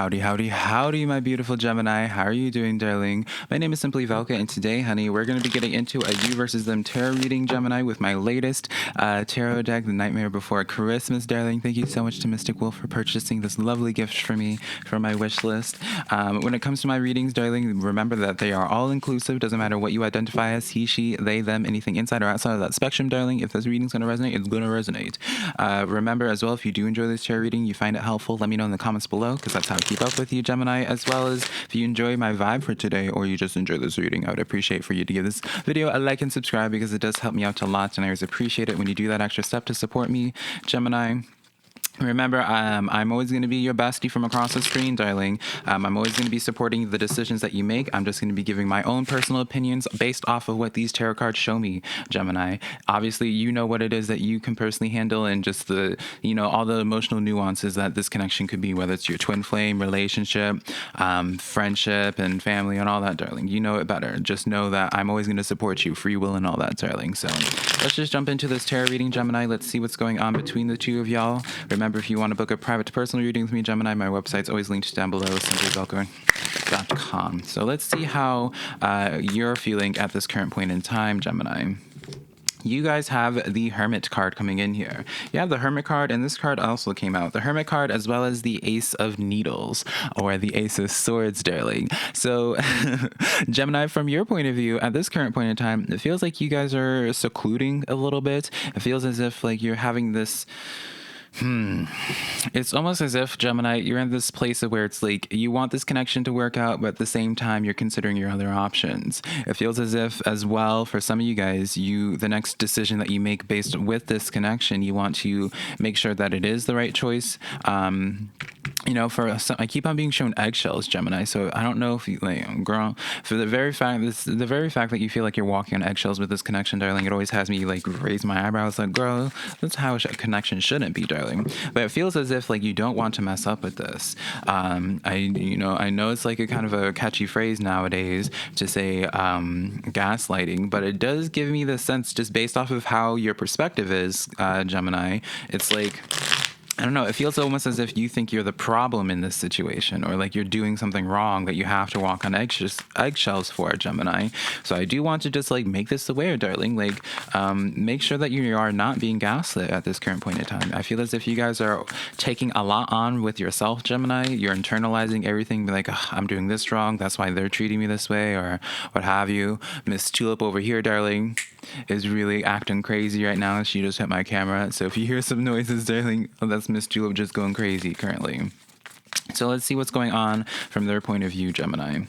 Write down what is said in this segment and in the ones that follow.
Howdy, howdy, howdy, my beautiful Gemini. How are you doing, darling? My name is SimplyVelca, and today, honey, we're going to be getting into a you versus them tarot reading, Gemini, with my latest tarot deck, The Nightmare Before Christmas, darling. Thank you so much to Mystic Wolf for purchasing this lovely gift for me from my wish list. When it comes to my readings, darling, remember that they are all inclusive. Doesn't matter what you identify as, he, she, they, them, anything inside or outside of that spectrum, darling. If this reading's going to resonate, it's going to resonate. Remember, as well, if you do enjoy this tarot reading, you find it helpful, let me know in the comments below, because that's how I keep up with you, Gemini, as well as if you enjoy my vibe for today or you just enjoy this reading, I would appreciate for you to give this video a like and subscribe because it does help me out a lot, and I always appreciate it when you do that extra step to support me, Gemini. Remember, I'm always going to be your bestie from across the screen, darling. I'm always going to be supporting the decisions that you make. I'm just going to be giving my own personal opinions based off of what these tarot cards show me, Gemini. Obviously, you know what it is that you can personally handle and just the, all the emotional nuances that this connection could be, whether it's your twin flame, relationship, friendship, and family, and all that, darling. You know it better. Just know that I'm always going to support you, free will and all that, darling. So let's just jump into this tarot reading, Gemini. Let's see what's going on between the two of y'all. Remember, if you want to book a private personal reading with me, Gemini, my website's always linked down below, SimplyVelca.com. So let's see how you're feeling at this current point in time, Gemini. You guys have the Hermit card coming in here. You have the Hermit card, and this card also came out. The Hermit card, as well as the Ace of Needles, or the Ace of Swords, darling. So, Gemini, from your point of view, at this current point in time, it feels like you guys are secluding a little bit. It feels as if, like, you're having this... It's almost as if, Gemini, you're in this place of where it's like you want this connection to work out, but at the same time you're considering your other options. It feels as if, as well, for some of you guys, the next decision that you make based with this connection, you want to make sure that it is the right choice. For some, I keep on being shown eggshells, Gemini. So I don't know if you, like, girl, for the very fact that you feel like you're walking on eggshells with this connection, darling, it always has me like raise my eyebrows, like, girl, that's how a connection shouldn't be, darling. But it feels as if like you don't want to mess up with this. I know it's like a kind of a catchy phrase nowadays to say gaslighting, but it does give me the sense, just based off of how your perspective is, Gemini. It's like, I don't know, it feels almost as if you think you're the problem in this situation, or like you're doing something wrong that you have to walk on eggshells for, Gemini. So I do want to just like make this aware, darling, like make sure that you are not being gaslit at this current point in time. I feel as if you guys are taking a lot on with yourself, Gemini. You're internalizing everything, be like, oh, I'm doing this wrong, that's why they're treating me this way, or what have you. Miss Tulip over here, darling, is really acting crazy right now. She just hit my camera, so if you hear some noises, darling, that's Miss Julep just going crazy currently. So let's see what's going on from their point of view, Gemini.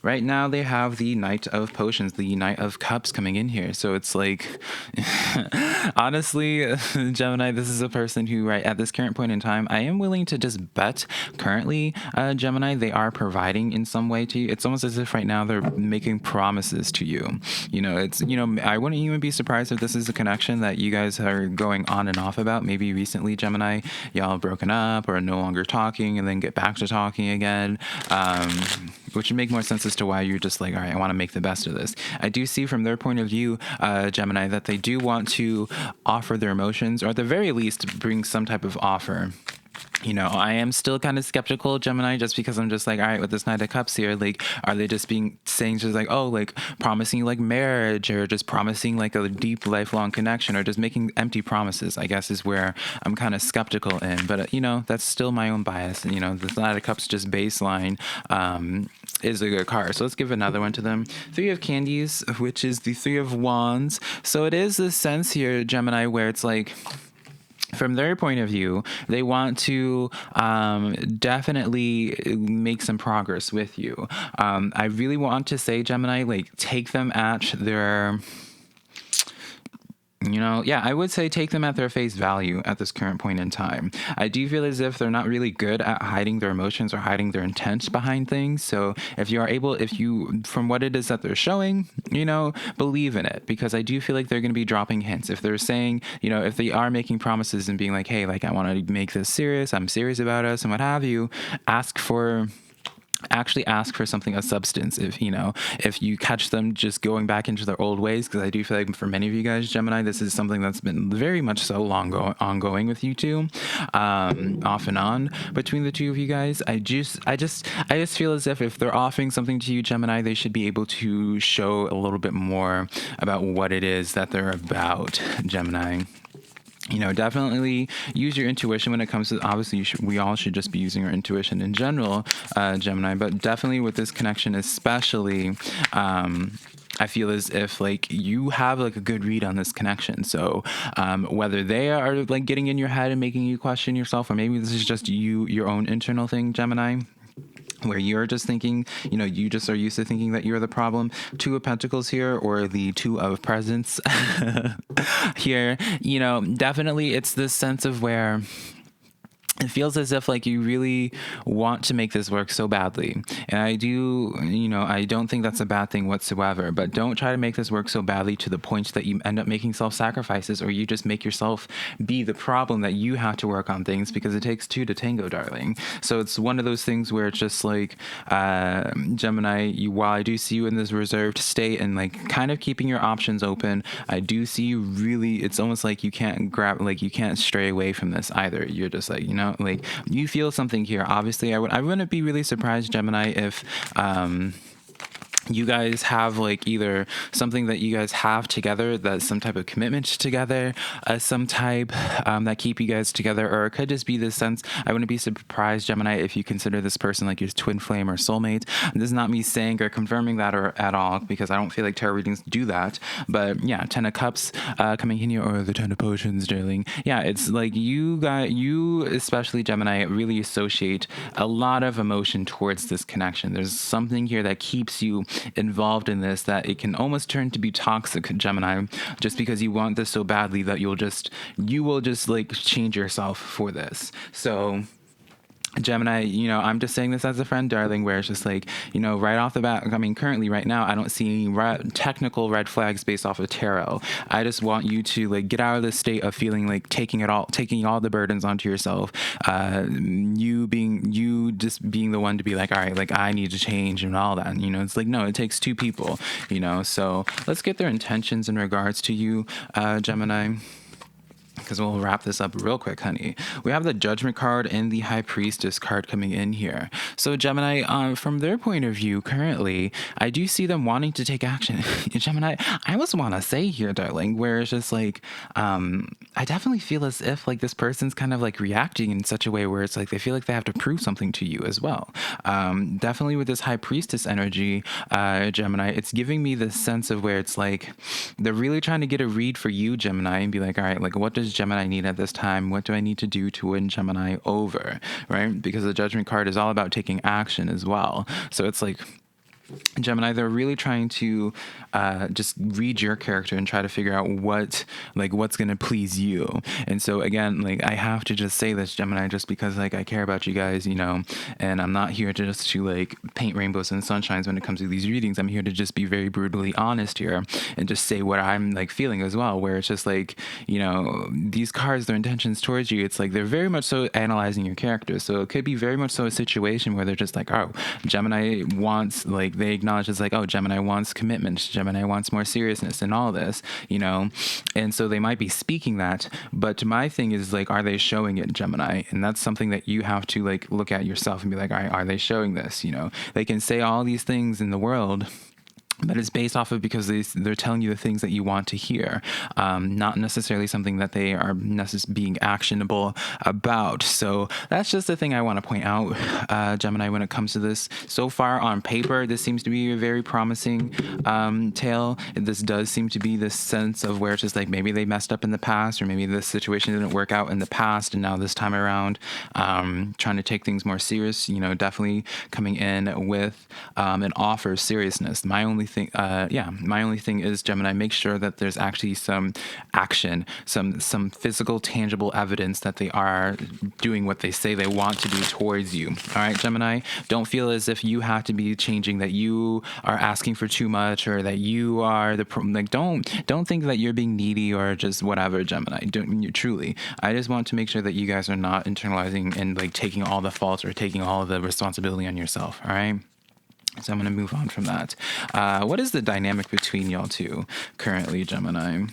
Right now, they have the Knight of Potions, the Knight of Cups coming in here. So it's like, honestly, Gemini, this is a person who, right at this current point in time, I am willing to just bet currently, Gemini, they are providing in some way to you. It's almost as if right now they're making promises to you. I wouldn't even be surprised if this is a connection that you guys are going on and off about. Maybe recently, Gemini, y'all broken up or no longer talking and then get back to talking again. Which would make more sense as to why you're just like, all right, I want to make the best of this. I do see from their point of view, Gemini, that they do want to offer their emotions, or at the very least bring some type of offer. I am still kind of skeptical, Gemini, just because I'm just like, all right, with this Knight of Cups here, like, are they just saying just like, oh, like promising like marriage, or just promising like a deep lifelong connection, or just making empty promises, I guess is where I'm kind of skeptical in. But, that's still my own bias. And, the Knight of Cups just baseline is a good card. So let's give another one to them. Three of Candies, which is the Three of Wands. So it is this sense here, Gemini, where it's like, from their point of view, they want to definitely make some progress with you. I really want to say, Gemini, like, take them at their... I would say take them at their face value at this current point in time. I do feel as if they're not really good at hiding their emotions or hiding their intent behind things. So if you, from what it is that they're showing, believe in it, because I do feel like they're going to be dropping hints. If they're saying, if they are making promises and being like, hey, like, I want to make this serious, I'm serious about us and what have you, ask for actually ask for something of substance. If you catch them just going back into their old ways, because I do feel like for many of you guys, Gemini, this is something that's been very much so ongoing with you two, off and on between the two of you guys. I just feel as if they're offering something to you, Gemini, they should be able to show a little bit more about what it is that they're about, Gemini. Definitely use your intuition when it comes to, obviously we all should just be using our intuition in general, Gemini, but definitely with this connection especially, I feel as if like you have like a good read on this connection. So whether they are like getting in your head and making you question yourself, or maybe this is just your own internal thing, Gemini, where you're just thinking, you just are used to thinking that you're the problem. Two of Pentacles here, or the Two of Presents here, definitely it's this sense of where it feels as if like you really want to make this work so badly. And I don't think that's a bad thing whatsoever, but don't try to make this work so badly to the point that you end up making self-sacrifices, or you just make yourself be the problem that you have to work on things, because it takes two to tango, darling. So it's one of those things where it's just like, Gemini, while I do see you in this reserved state and like kind of keeping your options open, I do see you really, it's almost like you can't you can't stray away from this either. You're just like, like you feel something here. Obviously, I wouldn't be really surprised, Gemini, if you guys have like either something that you guys have together, that's some type of commitment together, some type that keep you guys together, or it could just be this sense. I wouldn't be surprised, Gemini, if you consider this person like your twin flame or soulmate. This is not me saying or confirming that or at all, because I don't feel like tarot readings do that. But yeah, 10 of Cups coming in here, or the 10 of Potions, darling. Yeah, it's like you especially, Gemini, really associate a lot of emotion towards this connection. There's something here that keeps you involved in this, that it can almost turn to be toxic, Gemini, just because you want this so badly that you will just like change yourself for this. So Gemini, I'm just saying this as a friend, darling, where it's just like, right off the bat, I mean, currently right now, I don't see any technical red flags based off of tarot. I just want you to like get out of this state of feeling like taking all the burdens onto yourself. You just being the one to be like, all right, like I need to change and all that. It's like, no, it takes two people, so let's get their intentions in regards to you, Gemini, because we'll wrap this up real quick, honey. We have the Judgment card and the High Priestess card coming in here. So Gemini, from their point of view currently, I do see them wanting to take action. Gemini, I almost want to say here, darling, where it's just like, I definitely feel as if like this person's kind of like reacting in such a way where it's like they feel like they have to prove something to you as well. Definitely with this High Priestess energy, Gemini, it's giving me this sense of where it's like they're really trying to get a read for you, Gemini, and be like, all right, like what does Gemini need at this time? What do I need to do to win Gemini over, right? Because the Judgment card is all about taking action as well. So it's like, Gemini, they're really trying to just read your character and try to figure out what's going to please you. And so again, like I have to just say this, Gemini, just because like I care about you guys, and I'm not here to like paint rainbows and sunshines when it comes to these readings. I'm here to just be very brutally honest here and just say what I'm like feeling as well, where it's just like, these cards, their intentions towards you, it's like they're very much so analyzing your character. So it could be very much so a situation where they're just like, oh, Gemini wants, like, they acknowledge it's like, oh, Gemini wants commitment, Gemini wants more seriousness and all this, and so they might be speaking that, but my thing is like, are they showing it, Gemini? And that's something that you have to like look at yourself and be like, all right, are they showing this? They can say all these things in the world, but it's based off of because they're telling you the things that you want to hear, not necessarily something that they are being actionable about. So that's just the thing I want to point out, Gemini, when it comes to this. So far on paper, this seems to be a very promising tale. This does seem to be this sense of where it's just like maybe they messed up in the past, or maybe this situation didn't work out in the past, and now this time around, trying to take things more serious, definitely coming in with an offer of seriousness. My only my only thing is, Gemini, make sure that there's actually some action, some physical, tangible evidence that they are doing what they say they want to do towards you. All right, Gemini, don't feel as if you have to be changing, that you are asking for too much, or that you are don't think that you're being needy or just whatever, Gemini. Truly, I just want to make sure that you guys are not internalizing and like taking all the faults or taking all of the responsibility on yourself. All right. So I'm going to move on from that. What is the dynamic between y'all two currently, Gemini?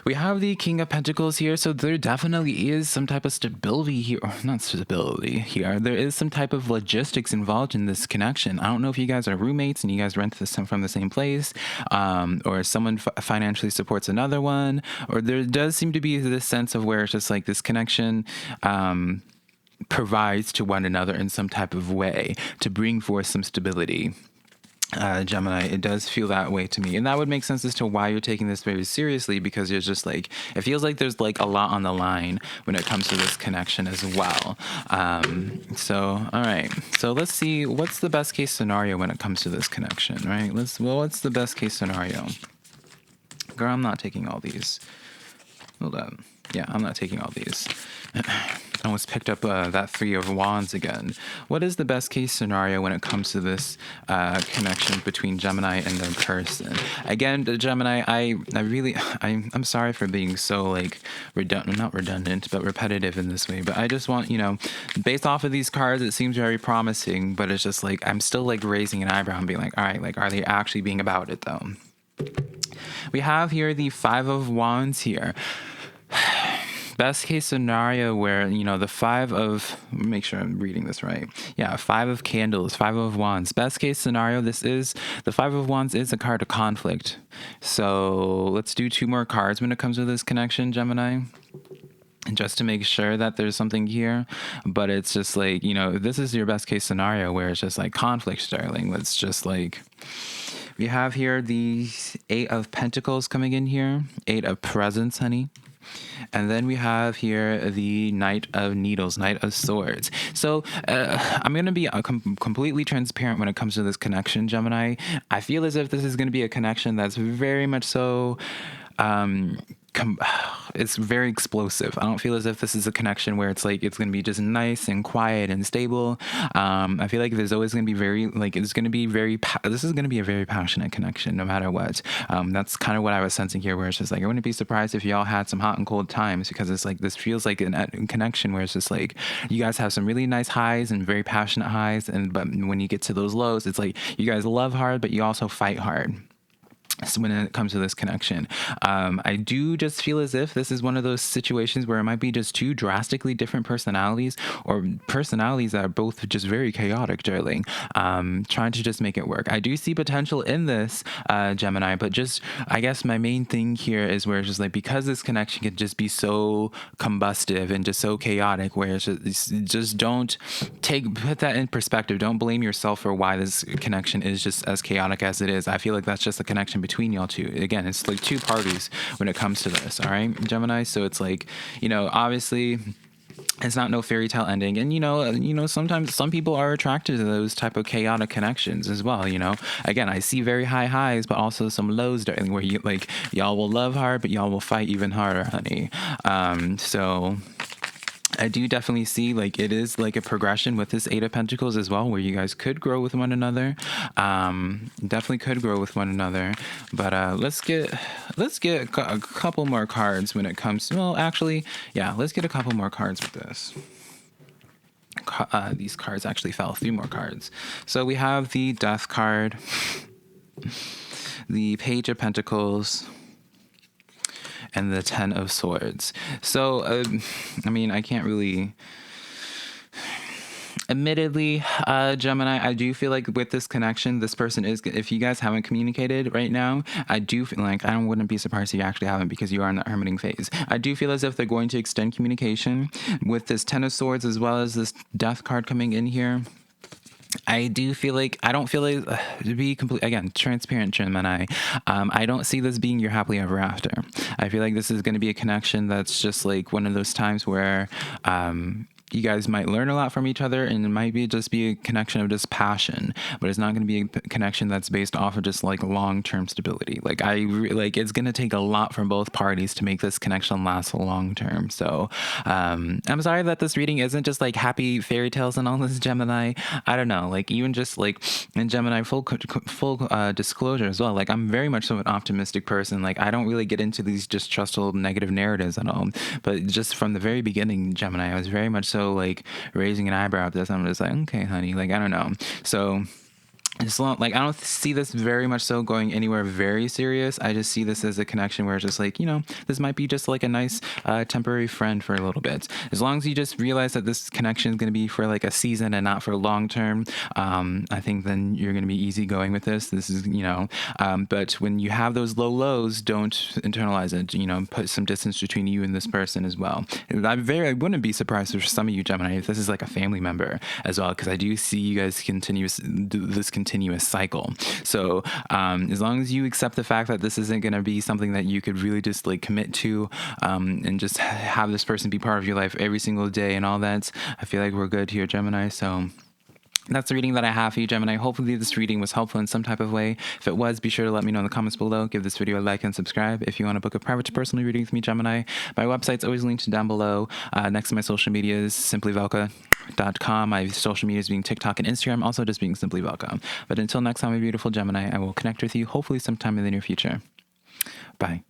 We have the King of Pentacles here, so there definitely is some type of stability here, or not stability here. There is some type of logistics involved in this connection. I don't know if you guys are roommates and you guys rent from the same place, or someone financially supports another one, or there does seem to be this sense of where it's just like this connection provides to one another in some type of way to bring forth some stability. Gemini, it does feel that way to me, and that would make sense as to why you're taking this very seriously, because you're just like, it feels like there's like a lot on the line when it comes to this connection as well. So all right, so let's see what's the best case scenario when it comes to this connection, right? What's the best case scenario? Girl, I'm not taking all these. Hold on. Yeah, I'm not taking all these. I almost picked up that Three of Wands again. What is the best case scenario when it comes to this connection between Gemini and their person? Again, the Gemini, I'm sorry for being so like not redundant, but repetitive in this way. But I just want, based off of these cards, it seems very promising, but it's just like, I'm still like raising an eyebrow and being like, all right, like, are they actually being about it though? We have here the Five of Wands here. Best case scenario where, the make sure I'm reading this right. Yeah, Five of Candles, Five of Wands. Best case scenario, the Five of Wands is a card of conflict. So let's do 2 more cards when it comes to this connection, Gemini, just to make sure that there's something here. But it's just like, this is your best case scenario where it's just like conflict, darling. Let's just like, we have here the Eight of Pentacles coming in here, Eight of Presents, honey. And then we have here the Knight of Needles, Knight of Swords. So I'm going to be completely transparent when it comes to this connection, Gemini. I feel as if this is going to be a connection that's very much so... it's very explosive. I don't feel as if this is a connection where it's like it's going to be just nice and quiet and stable. I feel like there's always going to be this is going to be a very passionate connection no matter what. That's kind of what I was sensing here, where it's just like, I wouldn't be surprised if y'all had some hot and cold times, because it's like, this feels like a connection where it's just like you guys have some really nice highs and very passionate highs, but when you get to those lows, it's like you guys love hard, but you also fight hard. So when it comes to this connection, I do just feel as if this is one of those situations where it might be just 2 drastically different personalities, or personalities that are both just very chaotic, darling, trying to just make it work. I do see potential in this, Gemini, but just, I guess my main thing here is where it's just like, because this connection can just be so combustive and just so chaotic, where it's just don't put that in perspective. Don't blame yourself for why this connection is just as chaotic as it is. I feel like that's just a connection between y'all two. Again, it's like 2 parties when it comes to this. All right, Gemini. So it's like, obviously it's not no fairy tale ending, and sometimes some people are attracted to those type of chaotic connections as well. Again, I see very high highs, but also some lows, darling, where y'all will love hard, but y'all will fight even harder, honey. So I do definitely see like it is like a progression with this Eight of Pentacles as well, where you guys could grow with one another. Definitely could grow with one another. But let's get a couple more cards when it comes to, let's get a couple more cards with this. These cards actually fell. 3 more cards. So we have the Death card, the Page of Pentacles, and the Ten of Swords. So, I can't really... Admittedly, Gemini, I do feel like with this connection, this person is, if you guys haven't communicated right now, I do feel like, wouldn't be surprised if you actually haven't, because you are in the hermiting phase. I do feel as if they're going to extend communication with this Ten of Swords, as well as this Death card coming in here. I don't feel like, to be completely, again, transparent, Gemini, I don't see this being your happily ever after. I feel like this is going to be a connection that's just like one of those times where you guys might learn a lot from each other, and it might be just be a connection of just passion, but it's not going to be a connection that's based off of just like long-term stability. Like like it's going to take a lot from both parties to make this connection last long-term. So I'm sorry that this reading isn't just like happy fairy tales and all this, Gemini. I don't know, like even just like in Gemini, full disclosure as well, like I'm very much so an optimistic person. Like I don't really get into these distrustful negative narratives at all, but just from the very beginning, Gemini, I was very much so like raising an eyebrow at this. I'm just like, okay, honey, like I don't know. So it's like I don't see this very much so going anywhere very serious. I just see this as a connection where it's just like, you know, this might be just like a nice temporary friend for a little bit. As long as you just realize that this connection is going to be for like a season and not for long term, I think then you're going to be easy going with this. This is, you know, but when you have those low lows, don't internalize it. You know, put some distance between you and this person as well. I wouldn't be surprised for some of you, Gemini, if this is like a family member as well, because I do see you guys do this continuous cycle. So as long as you accept the fact that this isn't going to be something that you could really just like commit to and just have this person be part of your life every single day and all that, I feel like we're good here, Gemini. So that's the reading that I have for you, Gemini. Hopefully this reading was helpful in some type of way. If it was, be sure to let me know in the comments below. Give this video a like and subscribe. If you want to book a private personal reading with me, Gemini, my website's always linked down below. Next to my social medias, SimplyVelca.com. My social medias being TikTok and Instagram, also just being SimplyVelca. But until next time, my beautiful Gemini, I will connect with you hopefully sometime in the near future. Bye.